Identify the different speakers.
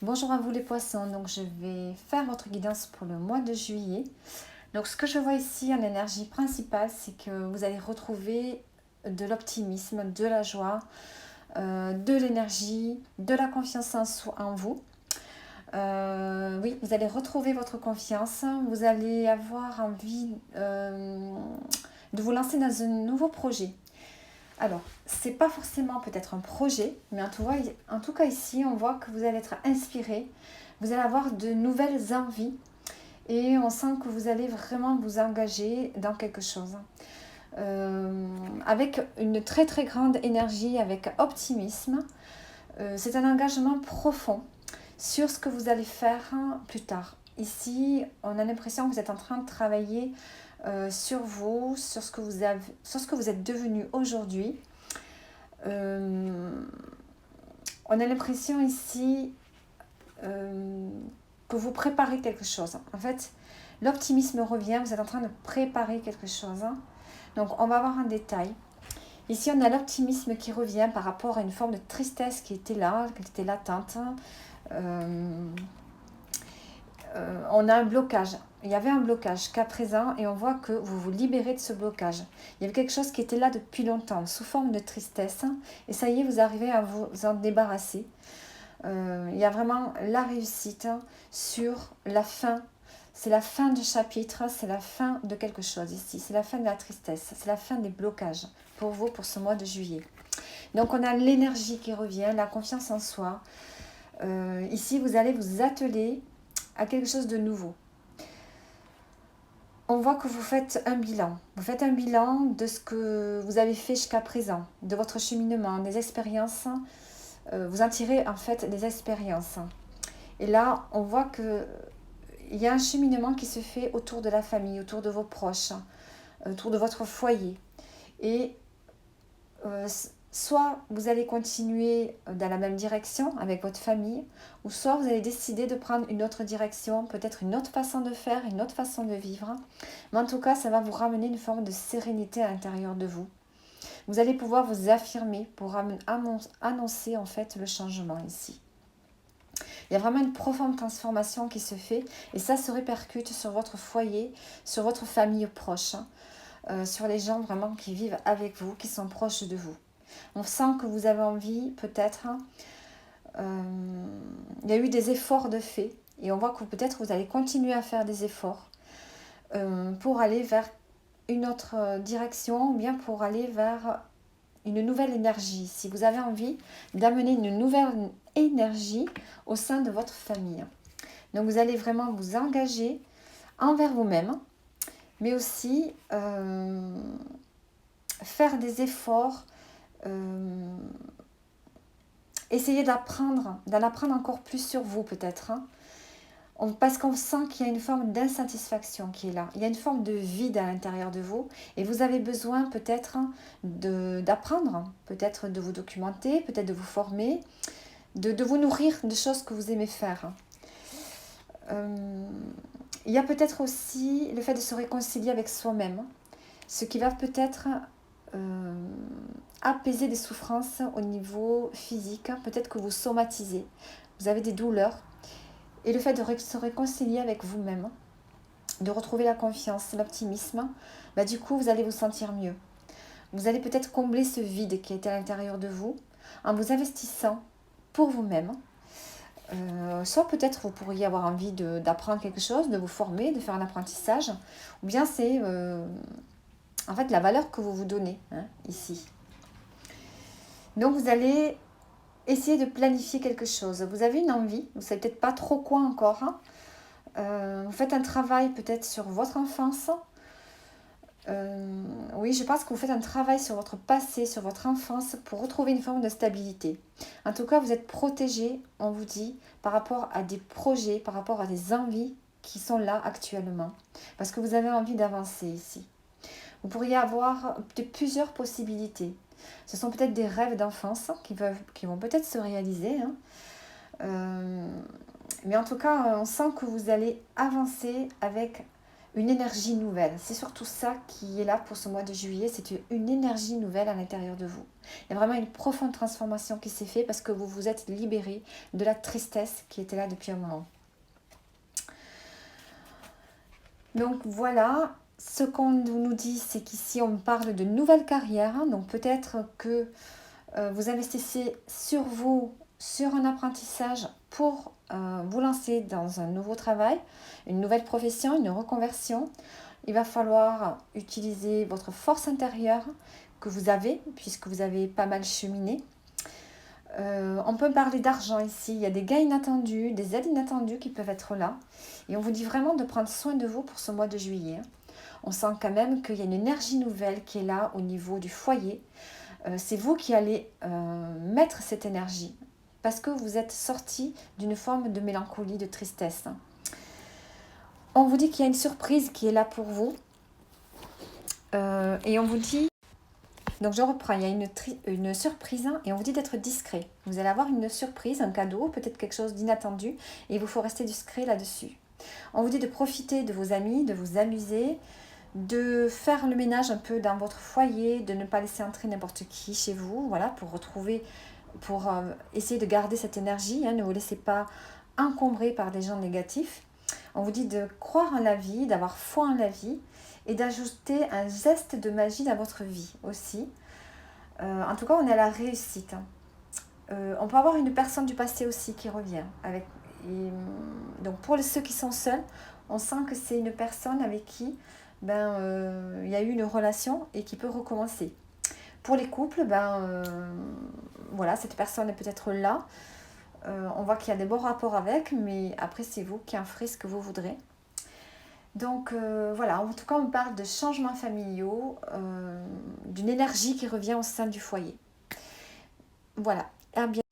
Speaker 1: Bonjour à vous les poissons, donc je vais faire votre guidance pour le mois de juillet. Donc ce que je vois ici en énergie principale, c'est que vous allez retrouver de l'optimisme, de la joie, de l'énergie, de la confiance en vous. Oui, vous allez retrouver votre confiance, vous allez avoir envie de vous lancer dans un nouveau projet. Alors, c'est pas forcément peut-être un projet, mais en tout cas ici, on voit que vous allez être inspiré, vous allez avoir de nouvelles envies et on sent que vous allez vraiment vous engager dans quelque chose. Avec une très très grande énergie, avec optimisme. C'est un engagement profond sur ce que vous allez faire plus tard. Ici, on a l'impression que vous êtes en train de travailler sur vous, sur ce que vous êtes devenu aujourd'hui. On a l'impression ici que vous préparez quelque chose. En fait, l'optimisme revient, vous êtes en train de préparer quelque chose. Donc, on va voir en détail. Ici, on a l'optimisme qui revient par rapport à une forme de tristesse qui était là, qui était latente. On a un blocage. Il y avait un blocage jusqu'à présent et on voit que vous vous libérez de ce blocage. Il y avait quelque chose qui était là depuis longtemps, sous forme de tristesse. Et ça y est, vous arrivez à vous en débarrasser. Il y a vraiment la réussite sur la fin. C'est la fin du chapitre, c'est la fin de quelque chose ici. C'est la fin de la tristesse, c'est la fin des blocages pour vous, pour ce mois de juillet. Donc on a l'énergie qui revient, la confiance en soi. Ici, vous allez vous atteler à quelque chose de nouveau. On voit que vous faites un bilan. Vous faites un bilan de ce que vous avez fait jusqu'à présent, de votre cheminement, des expériences. Vous en tirez en fait des expériences. Et là, on voit que il y a un cheminement qui se fait autour de la famille, autour de vos proches, autour de votre foyer. Et soit vous allez continuer dans la même direction avec votre famille, ou soit vous allez décider de prendre une autre direction, peut-être une autre façon de faire, une autre façon de vivre. Mais en tout cas, ça va vous ramener une forme de sérénité à l'intérieur de vous. Vous allez pouvoir vous affirmer pour annoncer en fait le changement ici. Il y a vraiment une profonde transformation qui se fait et ça se répercute sur votre foyer, sur votre famille proche, sur les gens vraiment qui vivent avec vous, qui sont proches de vous. On sent que vous avez envie peut-être, il y a eu des efforts de fait et on voit que peut-être vous allez continuer à faire des efforts pour aller vers une autre direction ou bien pour aller vers une nouvelle énergie. Si vous avez envie d'amener une nouvelle énergie au sein de votre famille. Donc vous allez vraiment vous engager envers vous-même, mais aussi faire des efforts, essayer d'en apprendre encore plus sur vous peut-être. Parce qu'on sent qu'il y a une forme d'insatisfaction qui est là. Il y a une forme de vide à l'intérieur de vous et vous avez besoin peut-être d'apprendre, peut-être de vous documenter, peut-être de vous former, de vous nourrir de choses que vous aimez faire. Il y a peut-être aussi le fait de se réconcilier avec soi-même, ce qui va peut-être apaiser des souffrances au niveau physique. Peut-être que vous somatisez, vous avez des douleurs. Et le fait de se réconcilier avec vous-même, de retrouver la confiance, l'optimisme, du coup, vous allez vous sentir mieux. Vous allez peut-être combler ce vide qui est à l'intérieur de vous en vous investissant pour vous-même. Soit peut-être vous pourriez avoir envie d'apprendre quelque chose, de vous former, de faire un apprentissage, ou bien c'est en fait la valeur que vous vous donnez ici. Donc vous allez essayer de planifier quelque chose. Vous avez une envie, vous ne savez peut-être pas trop quoi encore. Vous faites un travail peut-être sur votre enfance. Oui, je pense que vous faites un travail sur votre passé, sur votre enfance pour retrouver une forme de stabilité. En tout cas, vous êtes protégé, on vous dit, par rapport à des projets, par rapport à des envies qui sont là actuellement. Parce que vous avez envie d'avancer ici. Vous pourriez avoir plusieurs possibilités. Ce sont peut-être des rêves d'enfance qui vont peut-être se réaliser. Mais en tout cas, on sent que vous allez avancer avec une énergie nouvelle. C'est surtout ça qui est là pour ce mois de juillet, c'est une énergie nouvelle à l'intérieur de vous. Il y a vraiment une profonde transformation qui s'est faite parce que vous vous êtes libéré de la tristesse qui était là depuis un moment. Donc voilà, ce qu'on nous dit, c'est qu'ici on parle de nouvelle carrière. Donc peut-être que vous investissez sur vous, sur un apprentissage pour vous lancer dans un nouveau travail, une nouvelle profession, une reconversion. Il va falloir utiliser votre force intérieure que vous avez, puisque vous avez pas mal cheminé. On peut parler d'argent ici, il y a des gains inattendus, des aides inattendues qui peuvent être là. Et on vous dit vraiment de prendre soin de vous pour ce mois de juillet. On sent quand même qu'il y a une énergie nouvelle qui est là au niveau du foyer. C'est vous qui allez mettre cette énergie parce que vous êtes sorti d'une forme de mélancolie, de tristesse. On vous dit qu'il y a une surprise qui est là pour vous. Et on vous dit... Donc je reprends, il y a une surprise et on vous dit d'être discret. Vous allez avoir une surprise, un cadeau, peut-être quelque chose d'inattendu et il vous faut rester discret là-dessus. On vous dit de profiter de vos amis, de vous amuser, de faire le ménage un peu dans votre foyer, de ne pas laisser entrer n'importe qui chez vous, voilà, pour essayer de garder cette énergie, ne vous laissez pas encombrer par des gens négatifs. On vous dit de croire en la vie, d'avoir foi en la vie et d'ajouter un geste de magie dans votre vie aussi. En tout cas, on est à la réussite. On peut avoir une personne du passé aussi qui revient. Donc pour ceux qui sont seuls, on sent que c'est une personne avec qui il y a eu une relation et qui peut recommencer. Pour les couples, voilà, cette personne est peut-être là. On voit qu'il y a des bons rapports avec, mais après c'est vous qui en ferez ce que vous voudrez. Donc voilà, en tout cas on parle de changements familiaux, d'une énergie qui revient au sein du foyer. Voilà, à bientôt.